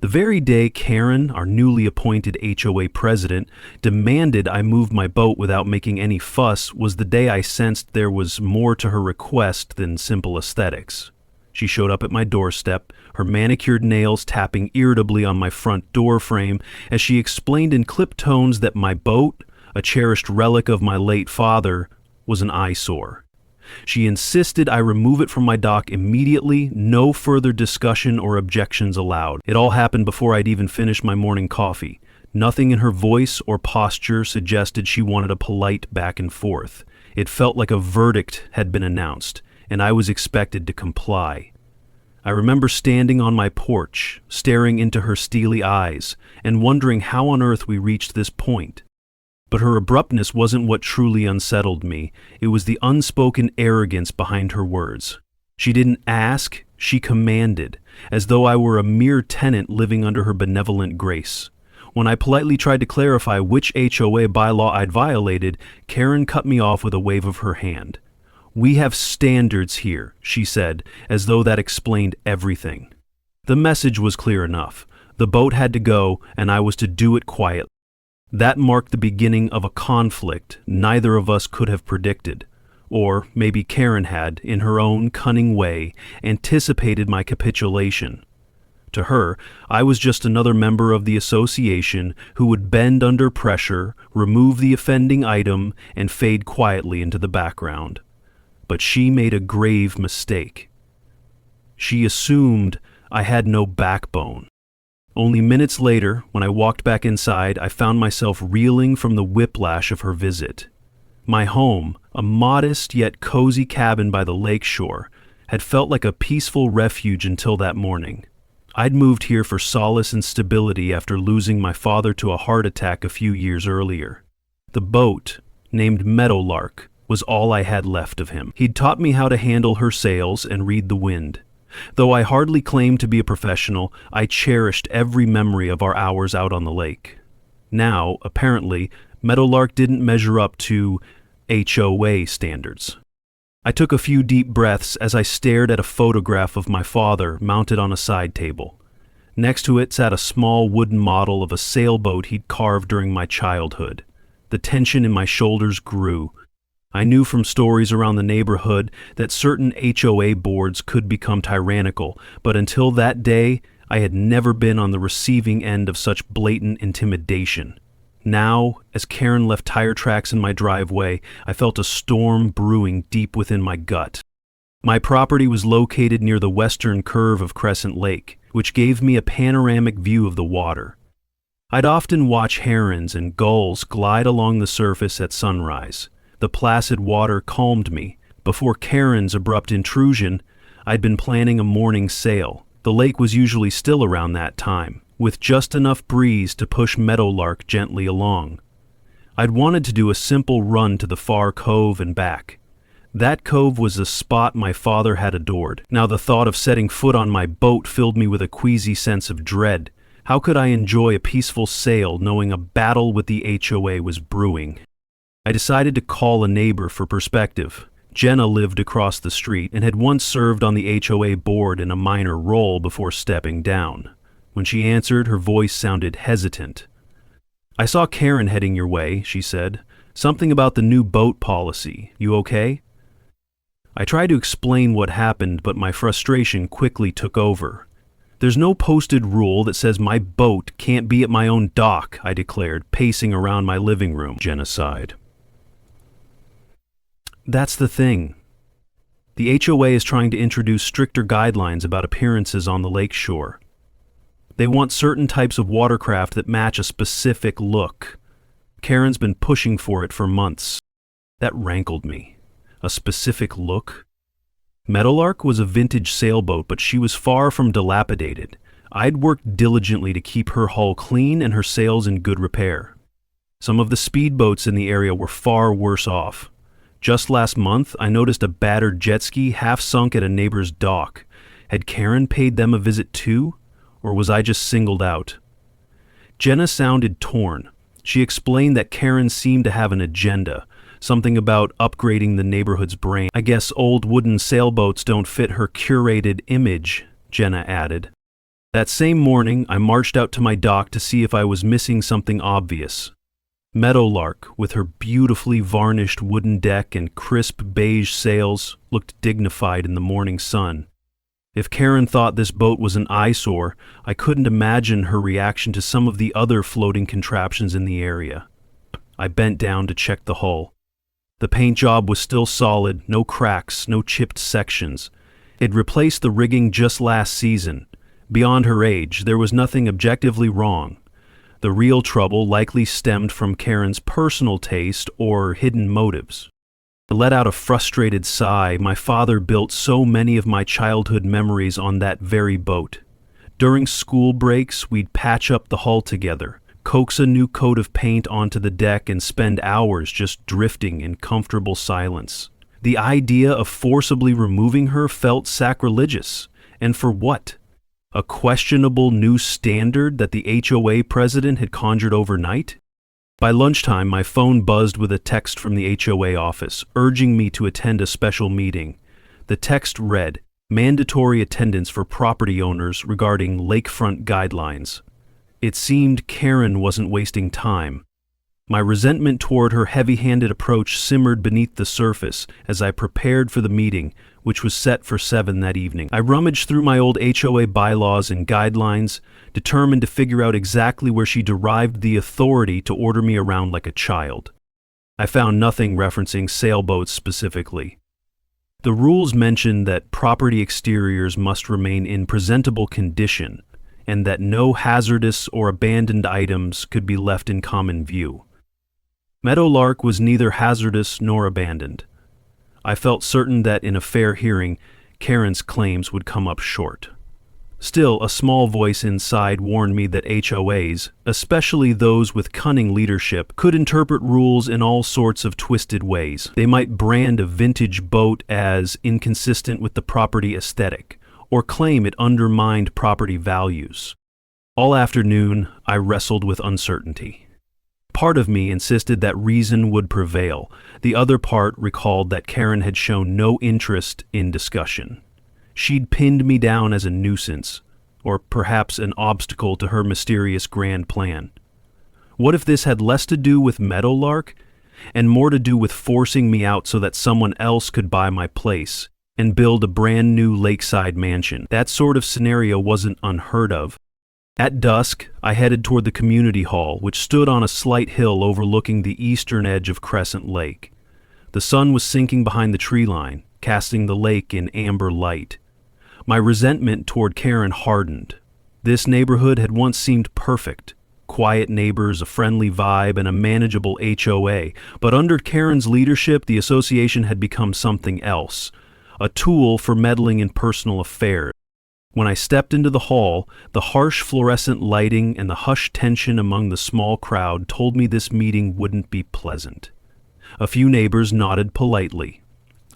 The very day Karen, our newly appointed HOA president, demanded I move my boat without making any fuss was the day I sensed there was more to her request than simple aesthetics. She showed up at my doorstep, her manicured nails tapping irritably on my front door frame as she explained in clipped tones that my boat, a cherished relic of my late father, was an eyesore. She insisted I remove it from my dock immediately, no further discussion or objections allowed. It all happened before I'd even finished my morning coffee. Nothing in her voice or posture suggested she wanted a polite back and forth. It felt like a verdict had been announced, and I was expected to comply. I remember standing on my porch, staring into her steely eyes, and wondering how on earth we reached this point. But her abruptness wasn't what truly unsettled me. It was the unspoken arrogance behind her words. She didn't ask, she commanded, as though I were a mere tenant living under her benevolent grace. When I politely tried to clarify which HOA bylaw I'd violated, Karen cut me off with a wave of her hand. "We have standards here," she said, as though that explained everything. The message was clear enough. The boat had to go, and I was to do it quietly. That marked the beginning of a conflict neither of us could have predicted. Or maybe Karen had, in her own cunning way, anticipated my capitulation. To her, I was just another member of the association who would bend under pressure, remove the offending item, and fade quietly into the background. But she made a grave mistake. She assumed I had no backbone. Only minutes later, when I walked back inside, I found myself reeling from the whiplash of her visit. My home, a modest yet cozy cabin by the lake shore, had felt like a peaceful refuge until that morning. I'd moved here for solace and stability after losing my father to a heart attack a few years earlier. The boat, named Meadowlark, was all I had left of him. He'd taught me how to handle her sails and read the wind. Though I hardly claimed to be a professional, I cherished every memory of our hours out on the lake. Now, apparently, Meadowlark didn't measure up to HOA standards. I took a few deep breaths as I stared at a photograph of my father mounted on a side table. Next to it sat a small wooden model of a sailboat he'd carved during my childhood. The tension in my shoulders grew. I knew from stories around the neighborhood that certain HOA boards could become tyrannical, but until that day, I had never been on the receiving end of such blatant intimidation. Now, as Karen left tire tracks in my driveway, I felt a storm brewing deep within my gut. My property was located near the western curve of Crescent Lake, which gave me a panoramic view of the water. I'd often watch herons and gulls glide along the surface at sunrise. The placid water calmed me. Before Karen's abrupt intrusion, I'd been planning a morning sail. The lake was usually still around that time, with just enough breeze to push Meadowlark gently along. I'd wanted to do a simple run to the far cove and back. That cove was a spot my father had adored. Now the thought of setting foot on my boat filled me with a queasy sense of dread. How could I enjoy a peaceful sail knowing a battle with the HOA was brewing? I decided to call a neighbor for perspective. Jenna lived across the street and had once served on the HOA board in a minor role before stepping down. When she answered, her voice sounded hesitant. "I saw Karen heading your way," she said. "Something about the new boat policy. You okay?" I tried to explain what happened, but my frustration quickly took over. "There's no posted rule that says my boat can't be at my own dock," I declared, pacing around my living room. Jenna sighed. "That's the thing. The HOA is trying to introduce stricter guidelines about appearances on the lake shore. They want certain types of watercraft that match a specific look. Karen's been pushing for it for months." That rankled me. A specific look? Meadowlark was a vintage sailboat, but she was far from dilapidated. I'd worked diligently to keep her hull clean and her sails in good repair. Some of the speedboats in the area were far worse off. Just last month, I noticed a battered jet ski half sunk at a neighbor's dock. Had Karen paid them a visit too? Or was I just singled out? Jenna sounded torn. She explained that Karen seemed to have an agenda, something about upgrading the neighborhood's brain. "I guess old wooden sailboats don't fit her curated image," Jenna added. That same morning, I marched out to my dock to see if I was missing something obvious. Meadowlark, with her beautifully varnished wooden deck and crisp beige sails, looked dignified in the morning sun. If Karen thought this boat was an eyesore, I couldn't imagine her reaction to some of the other floating contraptions in the area. I bent down to check the hull. The paint job was still solid, no cracks, no chipped sections. It replaced the rigging just last season. Beyond her age, there was nothing objectively wrong. The real trouble likely stemmed from Karen's personal taste or hidden motives. I let out a frustrated sigh. My father built so many of my childhood memories on that very boat. During school breaks, we'd patch up the hull together, coax a new coat of paint onto the deck, and spend hours just drifting in comfortable silence. The idea of forcibly removing her felt sacrilegious. And for what? A questionable new standard that the HOA president had conjured overnight? By lunchtime, my phone buzzed with a text from the HOA office, urging me to attend a special meeting. The text read, "Mandatory attendance for property owners regarding lakefront guidelines." It seemed Karen wasn't wasting time. My resentment toward her heavy-handed approach simmered beneath the surface as I prepared for the meeting, which was set for 7 that evening. I rummaged through my old HOA bylaws and guidelines, determined to figure out exactly where she derived the authority to order me around like a child. I found nothing referencing sailboats specifically. The rules mentioned that property exteriors must remain in presentable condition, and that no hazardous or abandoned items could be left in common view. Meadowlark was neither hazardous nor abandoned. I felt certain that in a fair hearing, Karen's claims would come up short. Still, a small voice inside warned me that HOAs, especially those with cunning leadership, could interpret rules in all sorts of twisted ways. They might brand a vintage boat as inconsistent with the property aesthetic, or claim it undermined property values. All afternoon, I wrestled with uncertainty. Part of me insisted that reason would prevail. The other part recalled that Karen had shown no interest in discussion. She'd pinned me down as a nuisance, or perhaps an obstacle to her mysterious grand plan. What if this had less to do with Meadowlark, and more to do with forcing me out so that someone else could buy my place and build a brand new lakeside mansion? That sort of scenario wasn't unheard of. At dusk, I headed toward the community hall, which stood on a slight hill overlooking the eastern edge of Crescent Lake. The sun was sinking behind the tree line, casting the lake in amber light. My resentment toward Karen hardened. This neighborhood had once seemed perfect. Quiet neighbors, a friendly vibe, and a manageable HOA. But under Karen's leadership, the association had become something else. A tool for meddling in personal affairs. When I stepped into the hall, the harsh fluorescent lighting and the hushed tension among the small crowd told me this meeting wouldn't be pleasant. A few neighbors nodded politely.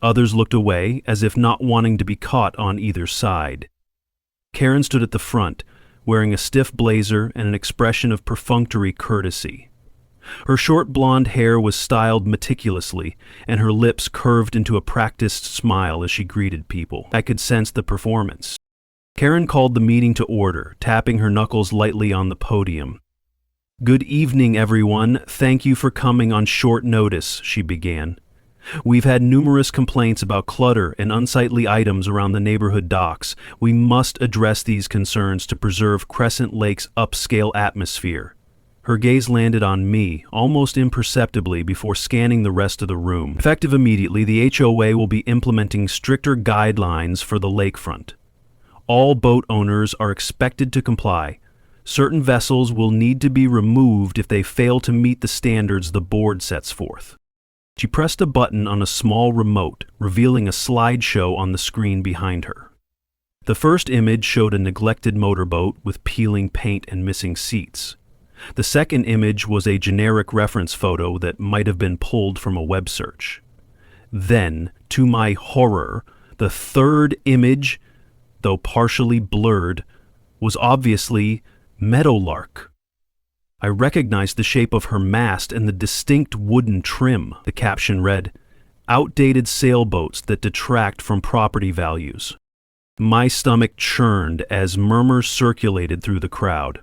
Others looked away, as if not wanting to be caught on either side. Karen stood at the front, wearing a stiff blazer and an expression of perfunctory courtesy. Her short blonde hair was styled meticulously, and her lips curved into a practiced smile as she greeted people. I could sense the performance. Karen called the meeting to order, tapping her knuckles lightly on the podium. "Good evening, everyone. Thank you for coming on short notice," she began. "We've had numerous complaints about clutter and unsightly items around the neighborhood docks. We must address these concerns to preserve Crescent Lake's upscale atmosphere." Her gaze landed on me, almost imperceptibly, before scanning the rest of the room. Effective immediately, the HOA will be implementing stricter guidelines for the lakefront. All boat owners are expected to comply. Certain vessels will need to be removed if they fail to meet the standards the board sets forth. She pressed a button on a small remote, revealing a slideshow on the screen behind her. The first image showed a neglected motorboat with peeling paint and missing seats. The second image was a generic reference photo that might have been pulled from a web search. Then, to my horror, the third image, though partially blurred, was obviously Meadowlark. I recognized the shape of her mast and the distinct wooden trim. The caption read, "Outdated sailboats that detract from property values." My stomach churned as murmurs circulated through the crowd.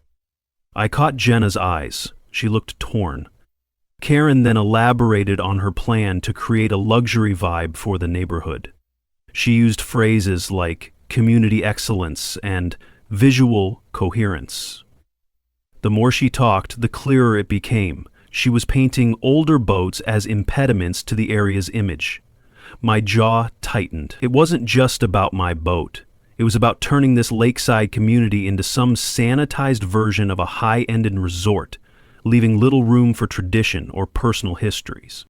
I caught Jenna's eyes. She looked torn. Karen then elaborated on her plan to create a luxury vibe for the neighborhood. She used phrases like community excellence and visual coherence. The more she talked, the clearer it became. She was painting older boats as impediments to the area's image. My jaw tightened. It wasn't just about my boat. It was about turning this lakeside community into some sanitized version of a high-end resort, leaving little room for tradition or personal histories.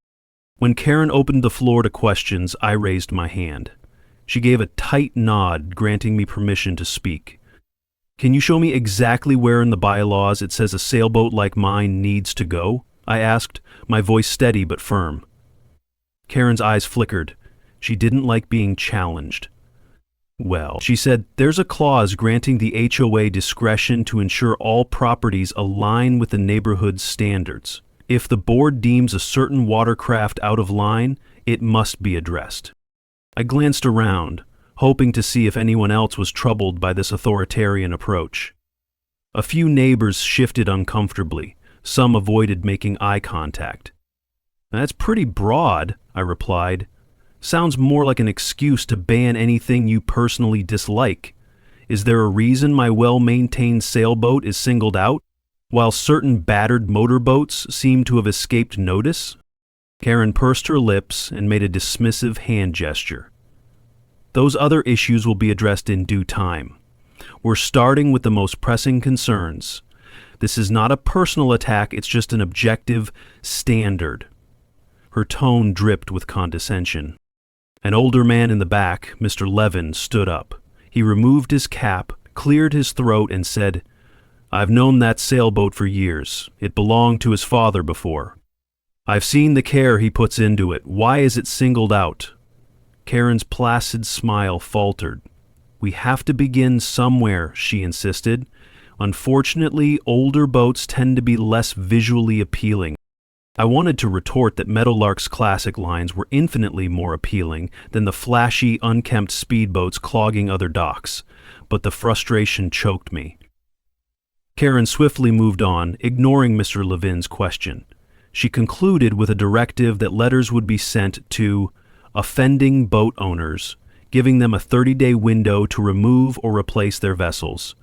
When Karen opened the floor to questions, I raised my hand. She gave a tight nod, granting me permission to speak. "Can you show me exactly where in the bylaws it says a sailboat like mine needs to go?" I asked, my voice steady but firm. Karen's eyes flickered. She didn't like being challenged. "Well," she said, "there's a clause granting the HOA discretion to ensure all properties align with the neighborhood's standards. If the board deems a certain watercraft out of line, it must be addressed." I glanced around, hoping to see if anyone else was troubled by this authoritarian approach. A few neighbors shifted uncomfortably. Some avoided making eye contact. "That's pretty broad," I replied. "Sounds more like an excuse to ban anything you personally dislike. Is there a reason my well-maintained sailboat is singled out, while certain battered motorboats seem to have escaped notice?" Karen pursed her lips and made a dismissive hand gesture. "Those other issues will be addressed in due time. We're starting with the most pressing concerns. This is not a personal attack, it's just an objective standard." Her tone dripped with condescension. An older man in the back, Mr. Levin, stood up. He removed his cap, cleared his throat, and said, "I've known that sailboat for years. It belonged to his father before. I've seen the care he puts into it. Why is it singled out?" Karen's placid smile faltered. "We have to begin somewhere," she insisted. "Unfortunately, older boats tend to be less visually appealing." I wanted to retort that Meadowlark's classic lines were infinitely more appealing than the flashy, unkempt speedboats clogging other docks, but the frustration choked me. Karen swiftly moved on, ignoring Mr. Levin's question. She concluded with a directive that letters would be sent to offending boat owners, giving them a 30-day window to remove or replace their vessels.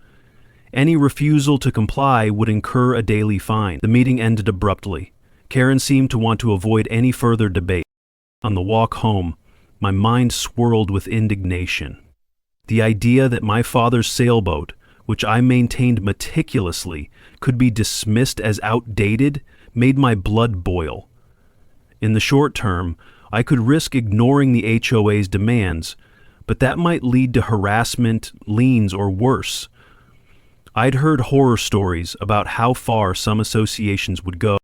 Any refusal to comply would incur a daily fine. The meeting ended abruptly. Karen seemed to want to avoid any further debate. On the walk home, my mind swirled with indignation. The idea that my father's sailboat, which I maintained meticulously, could be dismissed as outdated made my blood boil. In the short term, I could risk ignoring the HOA's demands, but that might lead to harassment, liens, or worse. I'd heard horror stories about how far some associations would go.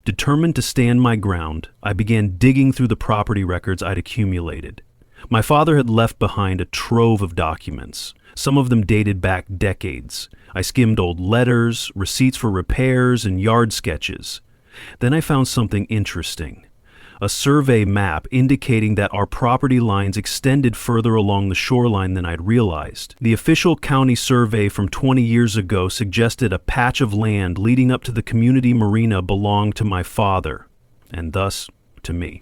Determined to stand my ground, I began digging through the property records I'd accumulated. My father had left behind a trove of documents. Some of them dated back decades. I skimmed old letters, receipts for repairs, and yard sketches. Then I found something interesting. A survey map indicating that our property lines extended further along the shoreline than I'd realized. The official county survey from 20 years ago suggested a patch of land leading up to the community marina belonged to my father, and thus to me.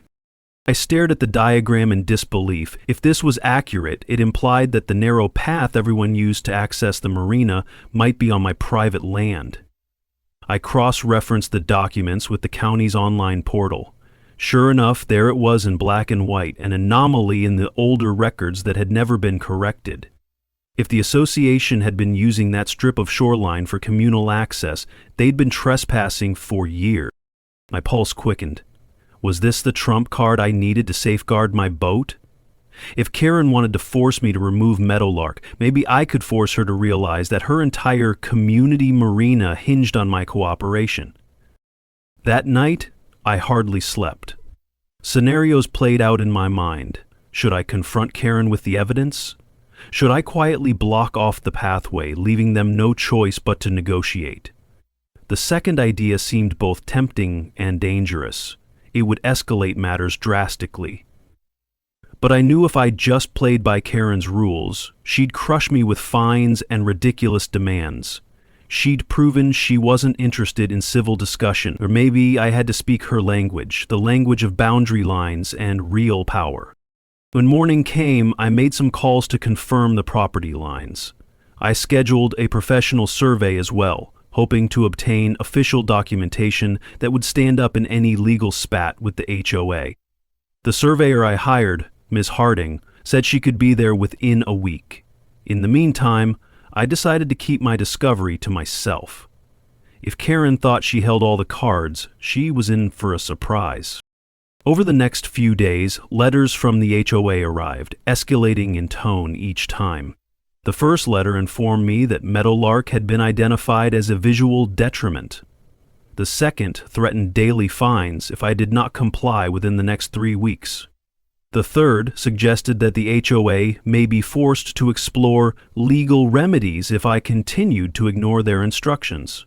I stared at the diagram in disbelief. If this was accurate, it implied that the narrow path everyone used to access the marina might be on my private land. I cross-referenced the documents with the county's online portal. Sure enough, there it was in black and white, an anomaly in the older records that had never been corrected. If the association had been using that strip of shoreline for communal access, they'd been trespassing for years. My pulse quickened. Was this the trump card I needed to safeguard my boat? If Karen wanted to force me to remove Meadowlark, maybe I could force her to realize that her entire community marina hinged on my cooperation. That night, I hardly slept. Scenarios played out in my mind. Should I confront Karen with the evidence? Should I quietly block off the pathway, leaving them no choice but to negotiate? The second idea seemed both tempting and dangerous. It would escalate matters drastically. But I knew if I just played by Karen's rules, she'd crush me with fines and ridiculous demands. She'd proven she wasn't interested in civil discussion, or maybe I had to speak her language, the language of boundary lines and real power. When morning came, I made some calls to confirm the property lines. I scheduled a professional survey as well, hoping to obtain official documentation that would stand up in any legal spat with the HOA. The surveyor I hired, Ms. Harding, said she could be there within a week. In the meantime, I decided to keep my discovery to myself. If Karen thought she held all the cards, she was in for a surprise. Over the next few days, letters from the HOA arrived, escalating in tone each time. The first letter informed me that Meadowlark had been identified as a visual detriment. The second threatened daily fines if I did not comply within the next 3 weeks. The third suggested that the HOA may be forced to explore legal remedies if I continued to ignore their instructions.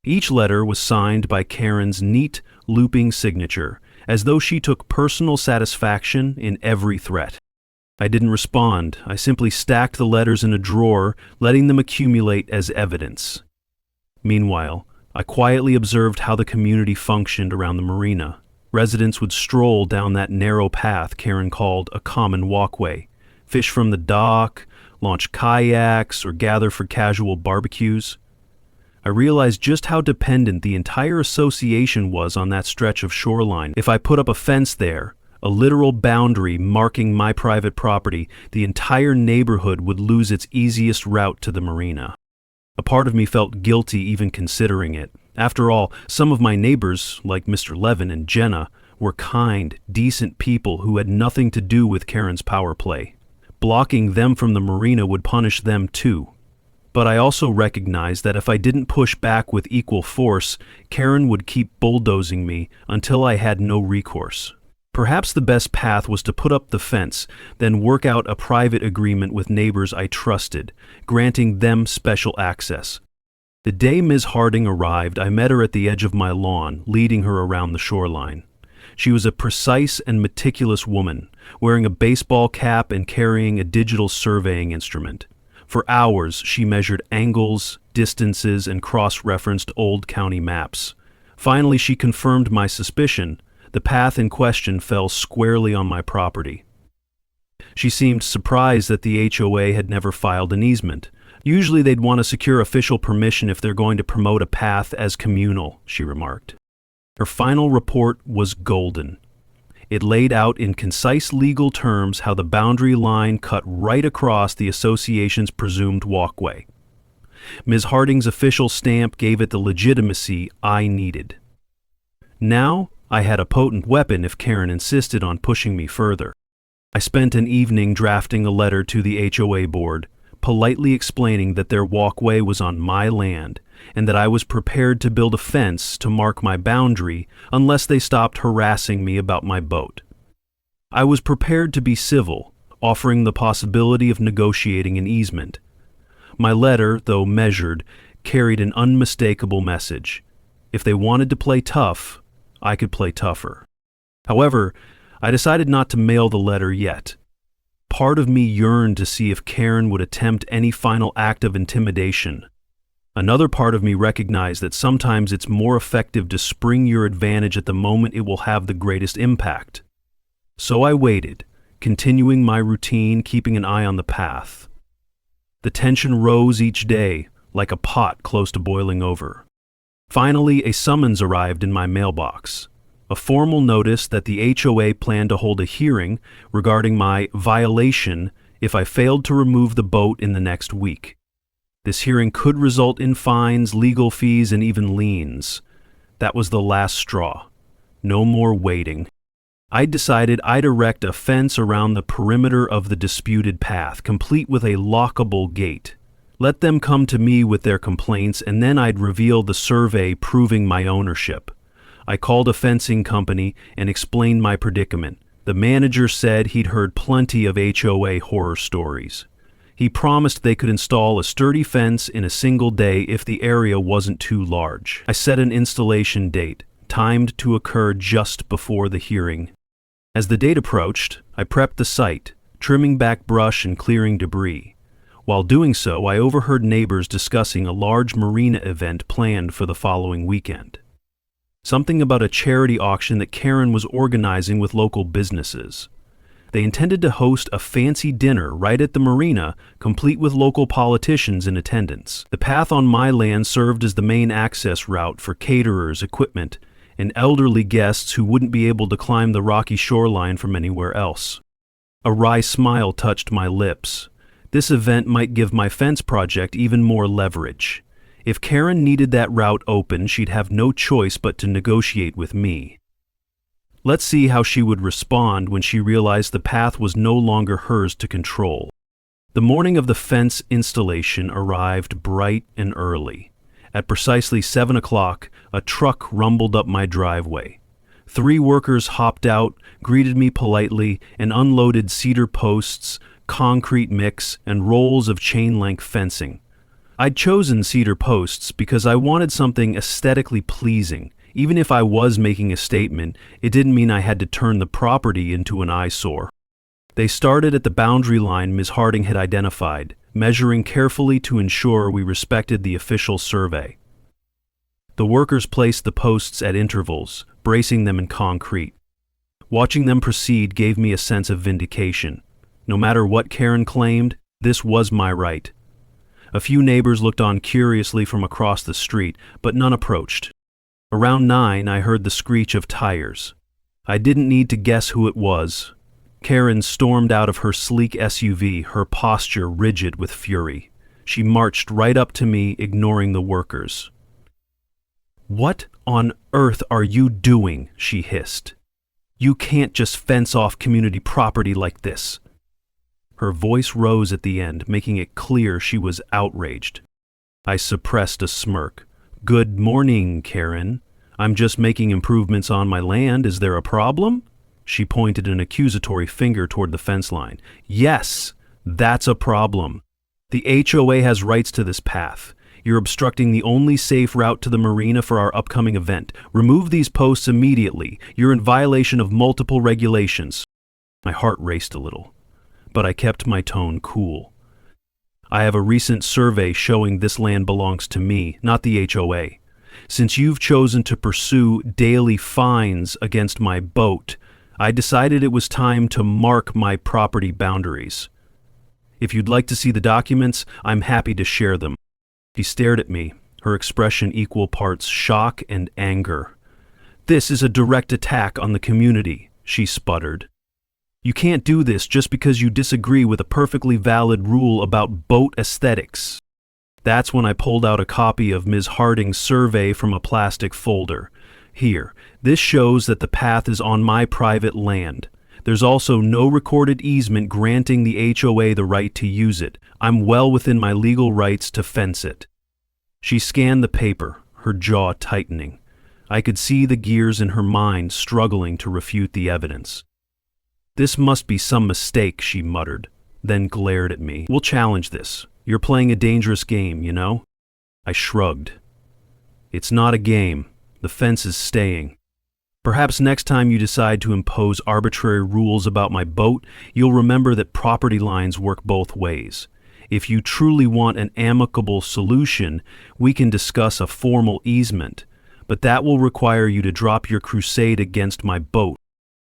Each letter was signed by Karen's neat, looping signature, as though she took personal satisfaction in every threat. I didn't respond. I simply stacked the letters in a drawer, letting them accumulate as evidence. Meanwhile, I quietly observed how the community functioned around the marina. Residents would stroll down that narrow path Karen called a common walkway, fish from the dock, launch kayaks, or gather for casual barbecues. I realized just how dependent the entire association was on that stretch of shoreline. If I put up a fence there, a literal boundary marking my private property, the entire neighborhood would lose its easiest route to the marina. A part of me felt guilty even considering it. After all, some of my neighbors, like Mr. Levin and Jenna, were kind, decent people who had nothing to do with Karen's power play. Blocking them from the marina would punish them too. But I also recognized that if I didn't push back with equal force, Karen would keep bulldozing me until I had no recourse. Perhaps the best path was to put up the fence, then work out a private agreement with neighbors I trusted, granting them special access. The day Ms. Harding arrived, I met her at the edge of my lawn, leading her around the shoreline. She was a precise and meticulous woman, wearing a baseball cap and carrying a digital surveying instrument. For hours, she measured angles, distances, and cross-referenced old county maps. Finally, she confirmed my suspicion. The path in question fell squarely on my property. She seemed surprised that the HOA had never filed an easement. Usually they'd want to secure official permission if they're going to promote a path as communal, she remarked. Her final report was golden. It laid out in concise legal terms how the boundary line cut right across the association's presumed walkway. Ms. Harding's official stamp gave it the legitimacy I needed. Now, I had a potent weapon if Karen insisted on pushing me further. I spent an evening drafting a letter to the HOA board, politely explaining that their walkway was on my land and that I was prepared to build a fence to mark my boundary unless they stopped harassing me about my boat. I was prepared to be civil, offering the possibility of negotiating an easement. My letter, though measured, carried an unmistakable message. If they wanted to play tough, I could play tougher. However, I decided not to mail the letter yet. Part of me yearned to see if Karen would attempt any final act of intimidation. Another part of me recognized that sometimes it's more effective to spring your advantage at the moment it will have the greatest impact. So I waited, continuing my routine, keeping an eye on the path. The tension rose each day, like a pot close to boiling over. Finally, a summons arrived in my mailbox. A formal notice that the HOA planned to hold a hearing regarding my violation if I failed to remove the boat in the next week. This hearing could result in fines, legal fees, and even liens. That was the last straw. No more waiting. I decided I'd erect a fence around the perimeter of the disputed path, complete with a lockable gate. Let them come to me with their complaints, and then I'd reveal the survey proving my ownership. I called a fencing company and explained my predicament. The manager said he'd heard plenty of HOA horror stories. He promised they could install a sturdy fence in a single day if the area wasn't too large. I set an installation date, timed to occur just before the hearing. As the date approached, I prepped the site, trimming back brush and clearing debris. While doing so, I overheard neighbors discussing a large Marina event planned for the following weekend. Something about a charity auction that Karen was organizing with local businesses. They intended to host a fancy dinner right at the Marina, complete with local politicians in attendance. The path on my land served as the main access route for caterers, equipment, and elderly guests who wouldn't be able to climb the rocky shoreline from anywhere else. A wry smile touched my lips. This event might give my fence project even more leverage. If Karen needed that route open, she'd have no choice but to negotiate with me. Let's see how she would respond when she realized the path was no longer hers to control. The morning of the fence installation arrived bright and early. At precisely 7 o'clock, a truck rumbled up my driveway. 3 workers hopped out, greeted me politely, and unloaded cedar posts, concrete mix, and rolls of chain-link fencing. I'd chosen cedar posts because I wanted something aesthetically pleasing. Even if I was making a statement, it didn't mean I had to turn the property into an eyesore. They started at the boundary line Ms. Harding had identified, measuring carefully to ensure we respected the official survey. The workers placed the posts at intervals, bracing them in concrete. Watching them proceed gave me a sense of vindication. No matter what Karen claimed, this was my right. A few neighbors looked on curiously from across the street, but none approached. Around 9, I heard the screech of tires. I didn't need to guess who it was. Karen stormed out of her sleek SUV, her posture rigid with fury. She marched right up to me, ignoring the workers. "What on earth are you doing?" she hissed. "You can't just fence off community property like this." Her voice rose at the end, making it clear she was outraged. I suppressed a smirk. "Good morning, Karen. I'm just making improvements on my land. Is there a problem?" She pointed an accusatory finger toward the fence line. "Yes, that's a problem. The HOA has rights to this path. You're obstructing the only safe route to the Marina for our upcoming event. Remove these posts immediately. You're in violation of multiple regulations." My heart raced a little, but I kept my tone cool. "I have a recent survey showing this land belongs to me, not the HOA. Since you've chosen to pursue daily fines against my boat, I decided it was time to mark my property boundaries. If you'd like to see the documents, I'm happy to share them." She stared at me, her expression equal parts shock and anger. "This is a direct attack on the community," she sputtered. "You can't do this just because you disagree with a perfectly valid rule about boat aesthetics." That's when I pulled out a copy of Ms. Harding's survey from a plastic folder. "Here, this shows that the path is on my private land. There's also no recorded easement granting the HOA the right to use it. I'm well within my legal rights to fence it." She scanned the paper, her jaw tightening. I could see the gears in her mind struggling to refute the evidence. "This must be some mistake," she muttered, then glared at me. "We'll challenge this. You're playing a dangerous game, you know?" I shrugged. "It's not a game. The fence is staying. Perhaps next time you decide to impose arbitrary rules about my boat, you'll remember that property lines work both ways. If you truly want an amicable solution, we can discuss a formal easement, but that will require you to drop your crusade against my boat."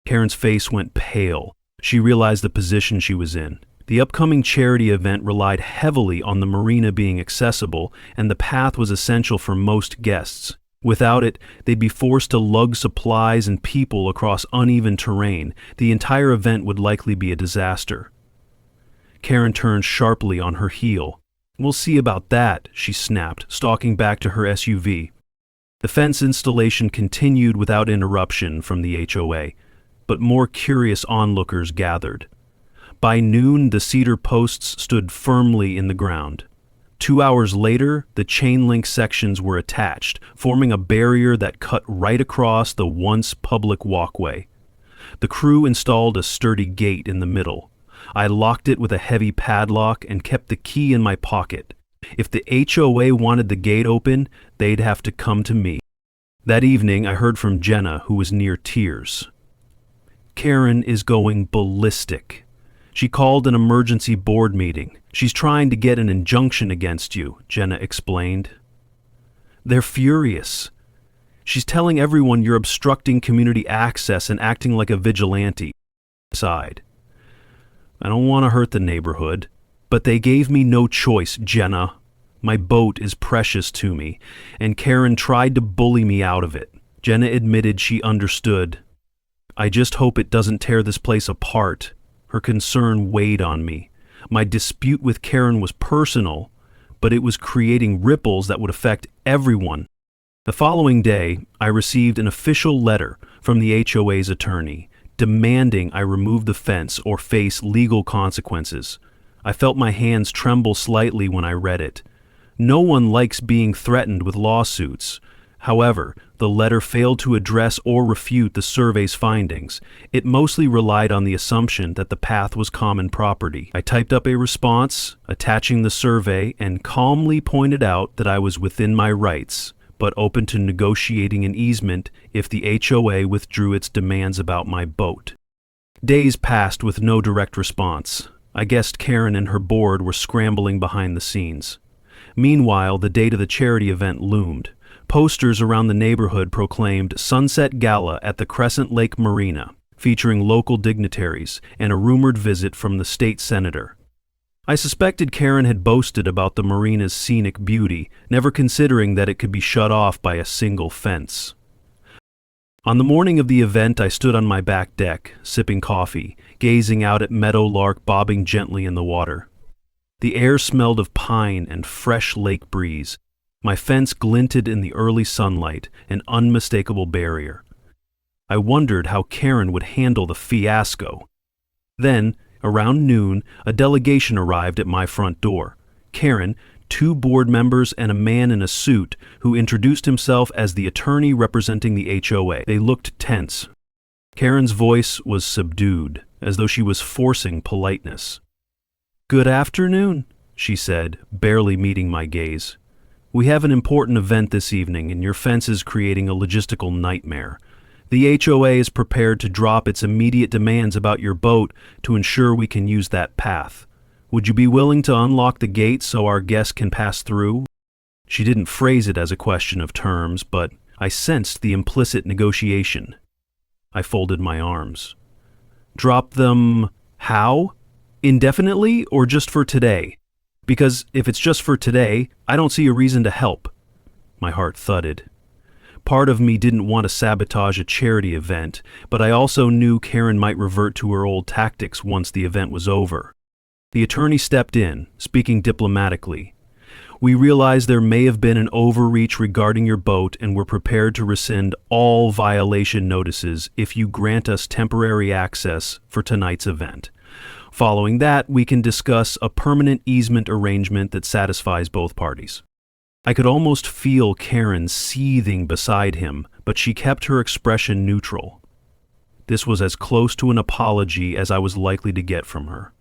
Karen's face went pale. She realized the position she was in. The upcoming charity event relied heavily on the Marina being accessible, and the path was essential for most guests. Without it, they'd be forced to lug supplies and people across uneven terrain. The entire event would likely be a disaster. Karen turned sharply on her heel. "We'll see about that," she snapped, stalking back to her SUV. The fence installation continued without interruption from the HOA, but more curious onlookers gathered. By noon, the cedar posts stood firmly in the ground. 2 hours later, the chain-link sections were attached, forming a barrier that cut right across the once public walkway. The crew installed a sturdy gate in the middle. I locked it with a heavy padlock and kept the key in my pocket. If the HOA wanted the gate open, they'd have to come to me. That evening, I heard from Jenna, who was near tears. Karen is going ballistic. She called an emergency board meeting. She's trying to get an injunction against you, Jenna explained. They're furious. She's telling everyone you're obstructing community access and acting like a vigilante. Side. I don't want to hurt the neighborhood, but they gave me no choice, Jenna. My boat is precious to me, and Karen tried to bully me out of it. Jenna admitted she understood. I just hope it doesn't tear this place apart. Her concern weighed on me. My dispute with Karen was personal, but it was creating ripples that would affect everyone. The following day, I received an official letter from the HOA's attorney, demanding I remove the fence or face legal consequences. I felt my hands tremble slightly when I read it. No one likes being threatened with lawsuits. However, the letter failed to address or refute the survey's findings. It mostly relied on the assumption that the path was common property. I typed up a response, attaching the survey, and calmly pointed out that I was within my rights, but open to negotiating an easement if the HOA withdrew its demands about my boat. Days passed with no direct response. I guessed Karen and her board were scrambling behind the scenes. Meanwhile, the date of the charity event loomed. Posters around the neighborhood proclaimed Sunset Gala at the Crescent Lake Marina, featuring local dignitaries and a rumored visit from the state senator. I suspected Karen had boasted about the marina's scenic beauty, never considering that it could be shut off by a single fence. On the morning of the event, I stood on my back deck, sipping coffee, gazing out at meadowlark bobbing gently in the water. The air smelled of pine and fresh lake breeze. My fence glinted in the early sunlight, an unmistakable barrier. I wondered how Karen would handle the fiasco. Then, around noon, a delegation arrived at my front door. Karen, 2 board members, and a man in a suit who introduced himself as the attorney representing the HOA. They looked tense. Karen's voice was subdued, as though she was forcing politeness. "Good afternoon," she said, barely meeting my gaze. "We have an important event this evening, and your fence is creating a logistical nightmare. The HOA is prepared to drop its immediate demands about your boat to ensure we can use that path. Would you be willing to unlock the gate so our guests can pass through?" She didn't phrase it as a question of terms, but I sensed the implicit negotiation. I folded my arms. "Drop them how? Indefinitely or just for today? Because if it's just for today, I don't see a reason to help." My heart thudded. Part of me didn't want to sabotage a charity event, but I also knew Karen might revert to her old tactics once the event was over. The attorney stepped in, speaking diplomatically. "We realize there may have been an overreach regarding your boat, and we're prepared to rescind all violation notices if you grant us temporary access for tonight's event. Following that, we can discuss a permanent easement arrangement that satisfies both parties." I could almost feel Karen seething beside him, but she kept her expression neutral. This was as close to an apology as I was likely to get from her.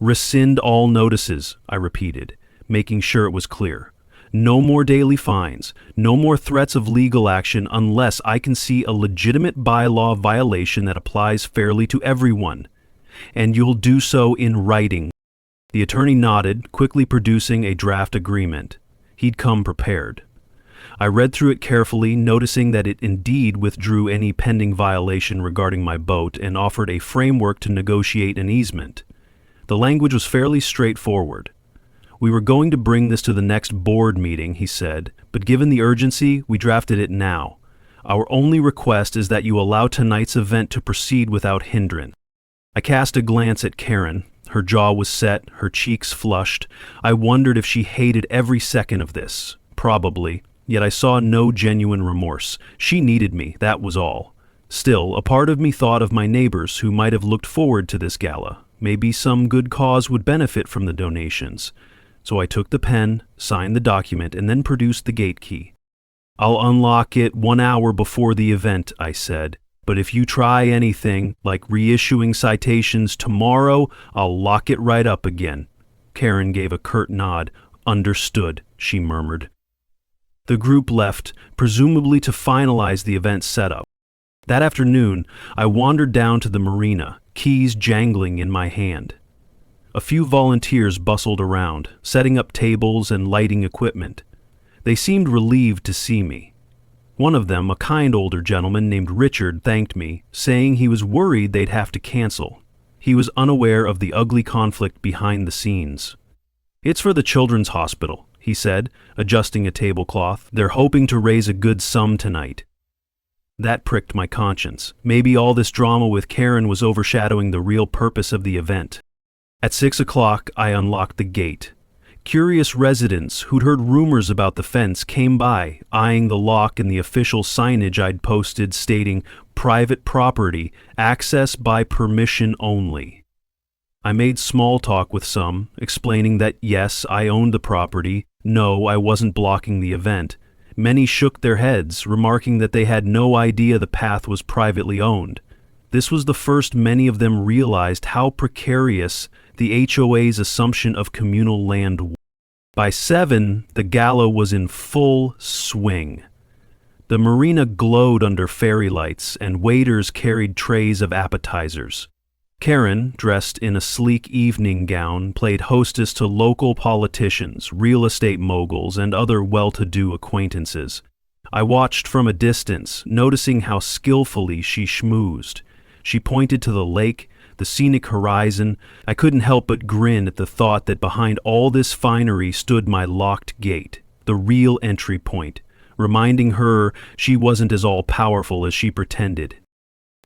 "Rescind all notices," I repeated, making sure it was clear. "No more daily fines, no more threats of legal action unless I can see a legitimate bylaw violation that applies fairly to everyone. And you'll do so in writing." The attorney nodded, quickly producing a draft agreement. He'd come prepared. I read through it carefully, noticing that it indeed withdrew any pending violation regarding my boat and offered a framework to negotiate an easement. The language was fairly straightforward. "We were going to bring this to the next board meeting," he said, "but given the urgency, we drafted it now. Our only request is that you allow tonight's event to proceed without hindrance." I cast a glance at Karen. Her jaw was set, her cheeks flushed. I wondered if she hated every second of this. Probably. Yet I saw no genuine remorse. She needed me, that was all. Still, a part of me thought of my neighbors who might have looked forward to this gala. Maybe some good cause would benefit from the donations. So I took the pen, signed the document, and then produced the gate key. "I'll unlock it 1 hour before the event," I said. "But if you try anything, like reissuing citations tomorrow, I'll lock it right up again." Karen gave a curt nod. "Understood," she murmured. The group left, presumably to finalize the event setup. That afternoon, I wandered down to the marina, keys jangling in my hand. A few volunteers bustled around, setting up tables and lighting equipment. They seemed relieved to see me. One of them, a kind older gentleman named Richard, thanked me, saying he was worried they'd have to cancel. He was unaware of the ugly conflict behind the scenes. "It's for the children's hospital," he said, adjusting a tablecloth. "They're hoping to raise a good sum tonight." That pricked my conscience. Maybe all this drama with Karen was overshadowing the real purpose of the event. At 6 o'clock, I unlocked the gate. Curious residents who'd heard rumors about the fence came by, eyeing the lock and the official signage I'd posted stating, "Private property, access by permission only." I made small talk with some, explaining that yes, I owned the property, no, I wasn't blocking the event. Many shook their heads, remarking that they had no idea the path was privately owned. This was the first many of them realized how precarious the HOA's assumption of communal land was. By 7, the gala was in full swing. The marina glowed under fairy lights, and waiters carried trays of appetizers. Karen, dressed in a sleek evening gown, played hostess to local politicians, real estate moguls, and other well-to-do acquaintances. I watched from a distance, noticing how skillfully she schmoozed. She pointed to the lake, the scenic horizon. I couldn't help but grin at the thought that behind all this finery stood my locked gate, the real entry point, reminding her she wasn't as all-powerful as she pretended.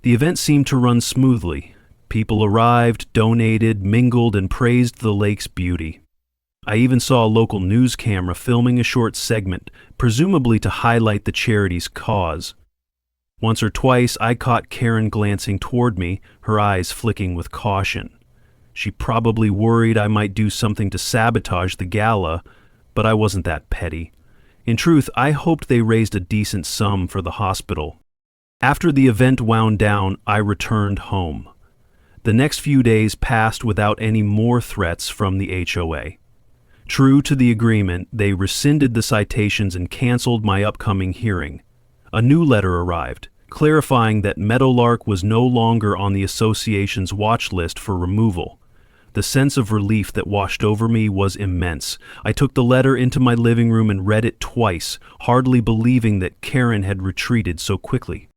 The event seemed to run smoothly. People arrived, donated, mingled, and praised the lake's beauty. I even saw a local news camera filming a short segment, presumably to highlight the charity's cause. Once or twice, I caught Karen glancing toward me, her eyes flicking with caution. She probably worried I might do something to sabotage the gala, but I wasn't that petty. In truth, I hoped they raised a decent sum for the hospital. After the event wound down, I returned home. The next few days passed without any more threats from the HOA. True to the agreement, they rescinded the citations and canceled my upcoming hearing. A new letter arrived, clarifying that Meadowlark was no longer on the association's watch list for removal. The sense of relief that washed over me was immense. I took the letter into my living room and read it twice, hardly believing that Karen had retreated so quickly.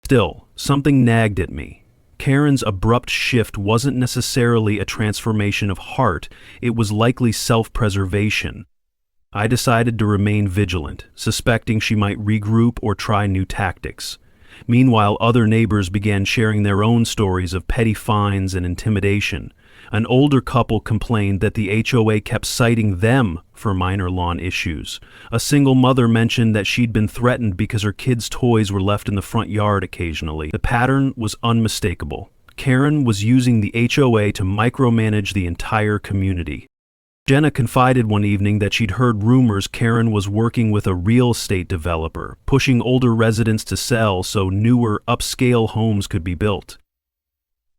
Still, something nagged at me. Karen's abrupt shift wasn't necessarily a transformation of heart, it was likely self-preservation. I decided to remain vigilant, suspecting she might regroup or try new tactics. Meanwhile, other neighbors began sharing their own stories of petty fines and intimidation. An older couple complained that the HOA kept citing them for minor lawn issues. A single mother mentioned that she'd been threatened because her kids' toys were left in the front yard occasionally. The pattern was unmistakable. Karen was using the HOA to micromanage the entire community. Jenna confided one evening that she'd heard rumors Karen was working with a real estate developer, pushing older residents to sell so newer, upscale homes could be built.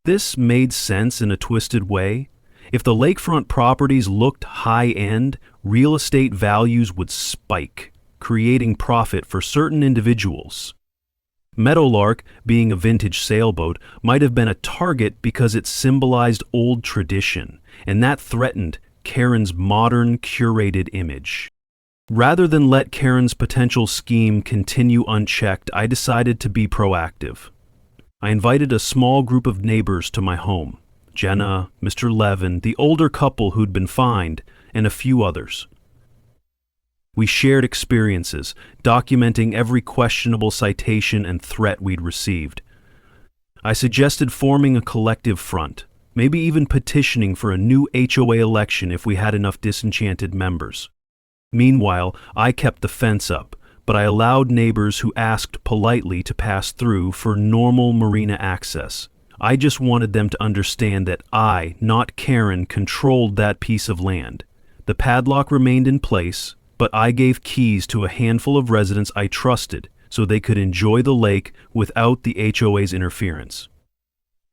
This made sense in a twisted way. If the lakefront properties looked high-end, real estate values would spike, creating profit for certain individuals. Meadowlark, being a vintage sailboat, might have been a target because it symbolized old tradition, and that threatened Karen's modern, curated image. Rather than let Karen's potential scheme continue unchecked, I decided to be proactive. I invited a small group of neighbors to my home: Jenna, Mr. Levin, the older couple who'd been fined, and a few others. We shared experiences, documenting every questionable citation and threat we'd received. I suggested forming a collective front, maybe even petitioning for a new HOA election if we had enough disenchanted members. Meanwhile, I kept the fence up, but I allowed neighbors who asked politely to pass through for normal marina access. I just wanted them to understand that I, not Karen, controlled that piece of land. The padlock remained in place, but I gave keys to a handful of residents I trusted so they could enjoy the lake without the HOA's interference.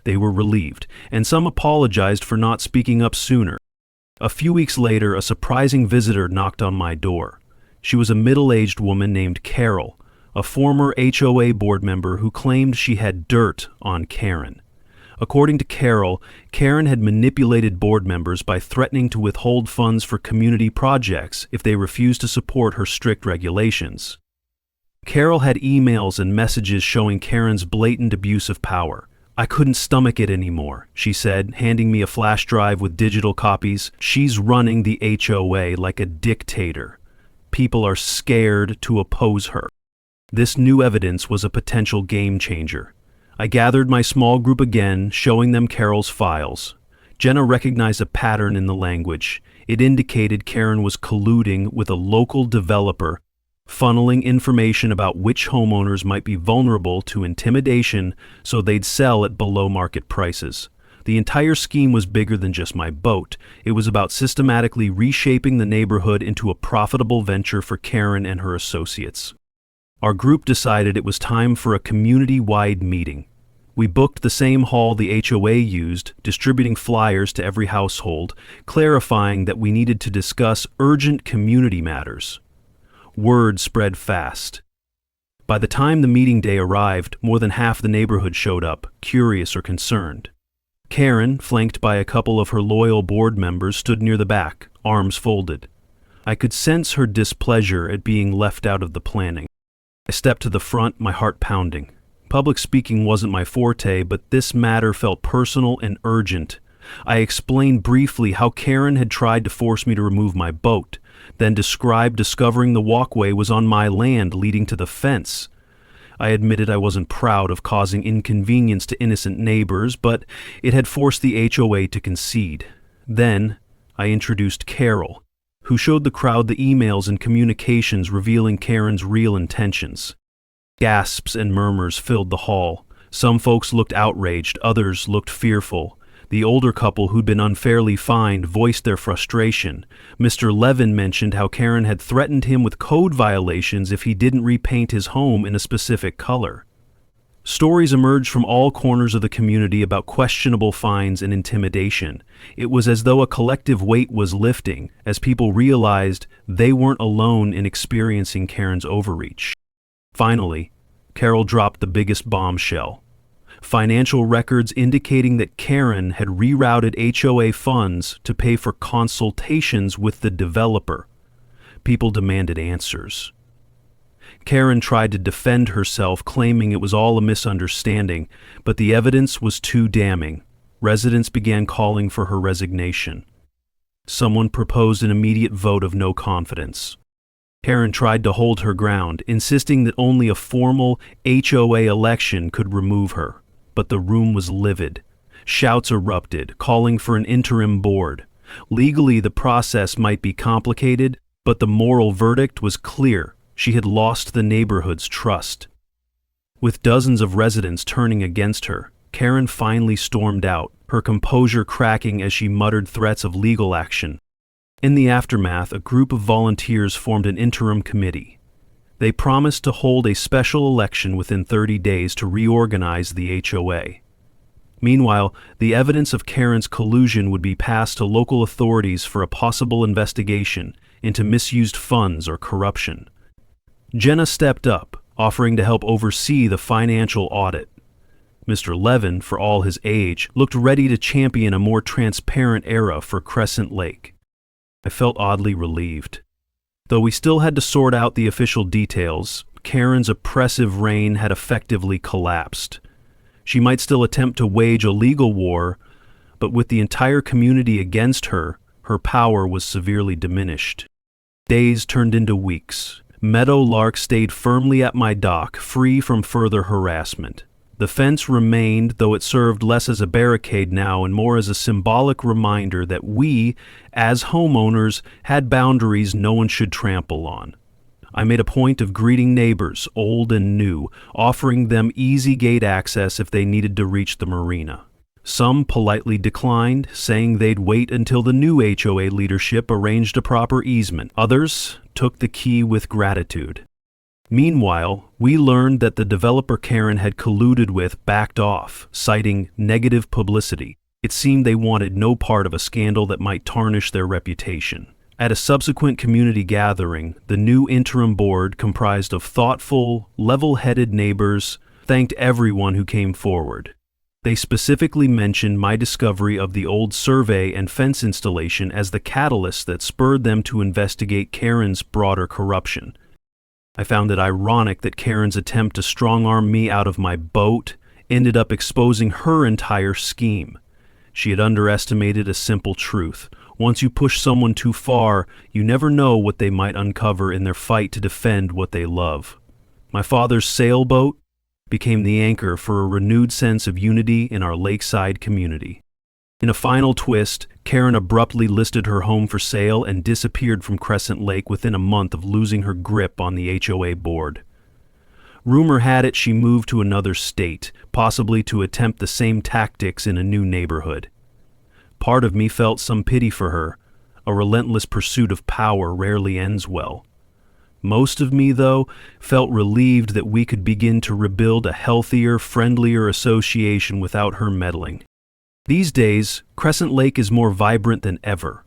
They were relieved, and some apologized for not speaking up sooner. A few weeks later, a surprising visitor knocked on my door. She was a middle-aged woman named Carol, a former HOA board member who claimed she had dirt on Karen. According to Carol, Karen had manipulated board members by threatening to withhold funds for community projects if they refused to support her strict regulations. Carol had emails and messages showing Karen's blatant abuse of power. "I couldn't stomach it anymore," she said, handing me a flash drive with digital copies. "She's running the HOA like a dictator. People are scared to oppose her." This new evidence was a potential game changer. I gathered my small group again, showing them Carol's files. Jenna recognized a pattern in the language. It indicated Karen was colluding with a local developer, funneling information about which homeowners might be vulnerable to intimidation so they'd sell at below market prices. The entire scheme was bigger than just my boat. It was about systematically reshaping the neighborhood into a profitable venture for Karen and her associates. Our group decided it was time for a community-wide meeting. We booked the same hall the HOA used, distributing flyers to every household, clarifying that we needed to discuss urgent community matters. Word spread fast. By the time the meeting day arrived, more than half the neighborhood showed up, curious or concerned. Karen, flanked by a couple of her loyal board members, stood near the back, arms folded. I could sense her displeasure at being left out of the planning. I stepped to the front, my heart pounding. Public speaking wasn't my forte, but this matter felt personal and urgent. I explained briefly how Karen had tried to force me to remove my boat, then described discovering the walkway was on my land leading to the fence. I admitted I wasn't proud of causing inconvenience to innocent neighbors, but it had forced the HOA to concede. Then I introduced Carol, who showed the crowd the emails and communications revealing Karen's real intentions. Gasps and murmurs filled the hall. Some folks looked outraged, others looked fearful. The older couple who'd been unfairly fined voiced their frustration. Mr. Levin mentioned how Karen had threatened him with code violations if he didn't repaint his home in a specific color. Stories emerged from all corners of the community about questionable fines and intimidation. It was as though a collective weight was lifting, as people realized they weren't alone in experiencing Karen's overreach. Finally, Carol dropped the biggest bombshell. Financial records indicating that Karen had rerouted HOA funds to pay for consultations with the developer. People demanded answers. Karen tried to defend herself, claiming it was all a misunderstanding, but the evidence was too damning. Residents began calling for her resignation. Someone proposed an immediate vote of no confidence. Karen tried to hold her ground, insisting that only a formal HOA election could remove her. But the room was livid. Shouts erupted, calling for an interim board. Legally, the process might be complicated, but the moral verdict was clear. She had lost the neighborhood's trust. With dozens of residents turning against her, Karen finally stormed out, her composure cracking as she muttered threats of legal action. In the aftermath, a group of volunteers formed an interim committee. They promised to hold a special election within 30 days to reorganize the HOA. Meanwhile, the evidence of Karen's collusion would be passed to local authorities for a possible investigation into misused funds or corruption. Jenna stepped up, offering to help oversee the financial audit. Mr. Levin, for all his age, looked ready to champion a more transparent era for Crescent Lake. I felt oddly relieved. Though we still had to sort out the official details, Karen's oppressive reign had effectively collapsed. She might still attempt to wage a legal war, but with the entire community against her, her power was severely diminished. Days turned into weeks. Meadow Lark stayed firmly at my dock, free from further harassment. The fence remained, though it served less as a barricade now and more as a symbolic reminder that we, as homeowners, had boundaries no one should trample on. I made a point of greeting neighbors, old and new, offering them easy gate access if they needed to reach the marina. Some politely declined, saying they'd wait until the new HOA leadership arranged a proper easement. Others took the key with gratitude. Meanwhile, we learned that the developer Karen had colluded with backed off, citing negative publicity. It seemed they wanted no part of a scandal that might tarnish their reputation. At a subsequent community gathering, the new interim board, comprised of thoughtful, level-headed neighbors, thanked everyone who came forward. They specifically mentioned my discovery of the old survey and fence installation as the catalyst that spurred them to investigate Karen's broader corruption. I found it ironic that Karen's attempt to strong-arm me out of my boat ended up exposing her entire scheme. She had underestimated a simple truth. Once you push someone too far, you never know what they might uncover in their fight to defend what they love. My father's sailboat became the anchor for a renewed sense of unity in our lakeside community. In a final twist, Karen abruptly listed her home for sale and disappeared from Crescent Lake within a month of losing her grip on the HOA board. Rumor had it she moved to another state, possibly to attempt the same tactics in a new neighborhood. Part of me felt some pity for her. A relentless pursuit of power rarely ends well. Most of me, though, felt relieved that we could begin to rebuild a healthier, friendlier association without her meddling. These days, Crescent Lake is more vibrant than ever.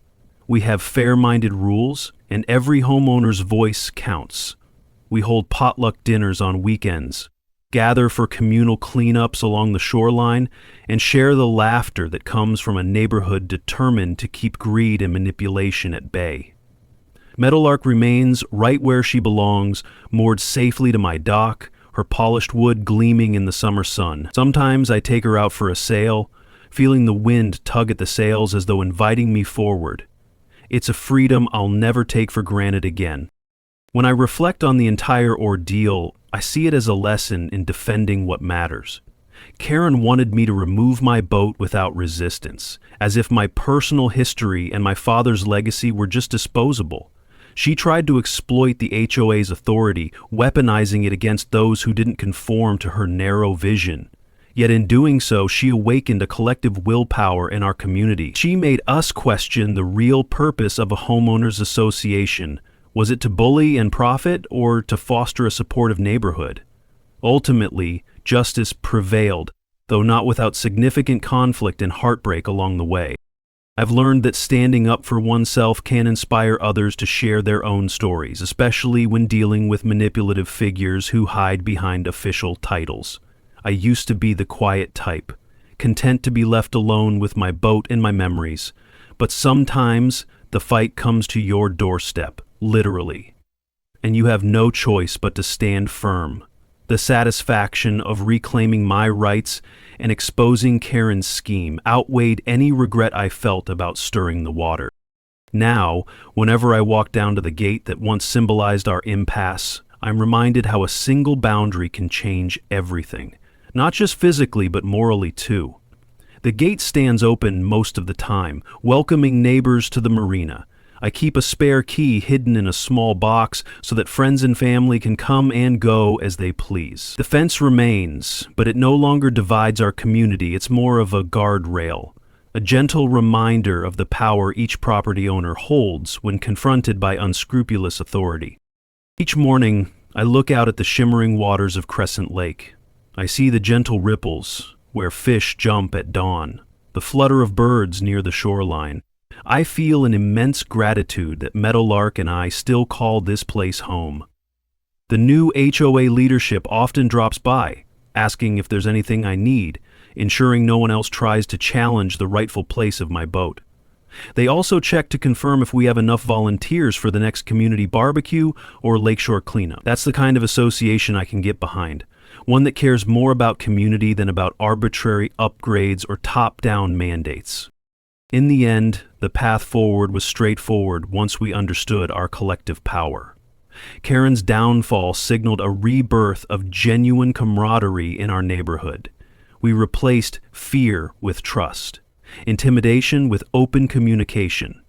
We have fair-minded rules, and every homeowner's voice counts. We hold potluck dinners on weekends, gather for communal cleanups along the shoreline, and share the laughter that comes from a neighborhood determined to keep greed and manipulation at bay. Meadowlark remains right where she belongs, moored safely to my dock, her polished wood gleaming in the summer sun. Sometimes I take her out for a sail, feeling the wind tug at the sails as though inviting me forward. It's a freedom I'll never take for granted again. When I reflect on the entire ordeal, I see it as a lesson in defending what matters. Karen wanted me to remove my boat without resistance, as if my personal history and my father's legacy were just disposable. She tried to exploit the HOA's authority, weaponizing it against those who didn't conform to her narrow vision. Yet in doing so, she awakened a collective willpower in our community. She made us question the real purpose of a homeowners association. Was it to bully and profit, or to foster a supportive neighborhood? Ultimately, justice prevailed, though not without significant conflict and heartbreak along the way. I've learned that standing up for oneself can inspire others to share their own stories, especially when dealing with manipulative figures who hide behind official titles. I used to be the quiet type, content to be left alone with my boat and my memories. But sometimes the fight comes to your doorstep, literally, and you have no choice but to stand firm. The satisfaction of reclaiming my rights and exposing Karen's scheme outweighed any regret I felt about stirring the water. Now, whenever I walk down to the gate that once symbolized our impasse, I'm reminded how a single boundary can change everything, not just physically but morally too. The gate stands open most of the time, welcoming neighbors to the Marina. I keep a spare key hidden in a small box so that friends and family can come and go as they please. The fence remains, but it no longer divides our community. It's more of a guardrail, a gentle reminder of the power each property owner holds when confronted by unscrupulous authority. Each morning, I look out at the shimmering waters of Crescent Lake. I see the gentle ripples where fish jump at dawn, the flutter of birds near the shoreline. I feel an immense gratitude that Meadowlark and I still call this place home. The new HOA leadership often drops by, asking if there's anything I need, ensuring no one else tries to challenge the rightful place of my boat. They also check to confirm if we have enough volunteers for the next community barbecue or lakeshore cleanup. That's the kind of association I can get behind, one that cares more about community than about arbitrary upgrades or top-down mandates. In the end, the path forward was straightforward once we understood our collective power. Karen's downfall signaled a rebirth of genuine camaraderie in our neighborhood. We replaced fear with trust, intimidation with open communication.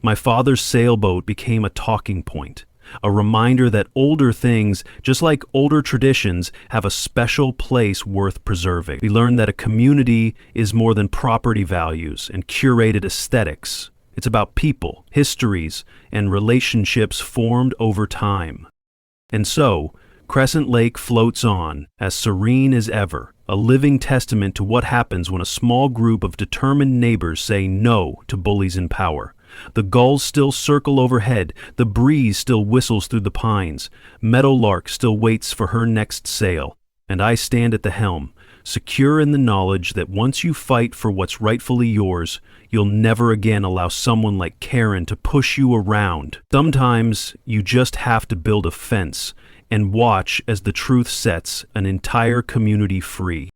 My father's sailboat became a talking point, a reminder that older things, just like older traditions, have a special place worth preserving. We learned that a community is more than property values and curated aesthetics. It's about people, histories, and relationships formed over time. And so, Crescent Lake floats on, as serene as ever, a living testament to what happens when a small group of determined neighbors say no to bullies in power, The gulls still circle overhead, the breeze still whistles through the pines, meadowlark still waits for her next sail, and I stand at the helm, secure in the knowledge that once you fight for what's rightfully yours, you'll never again allow someone like Karen to push you around. Sometimes you just have to build a fence and watch as the truth sets an entire community free.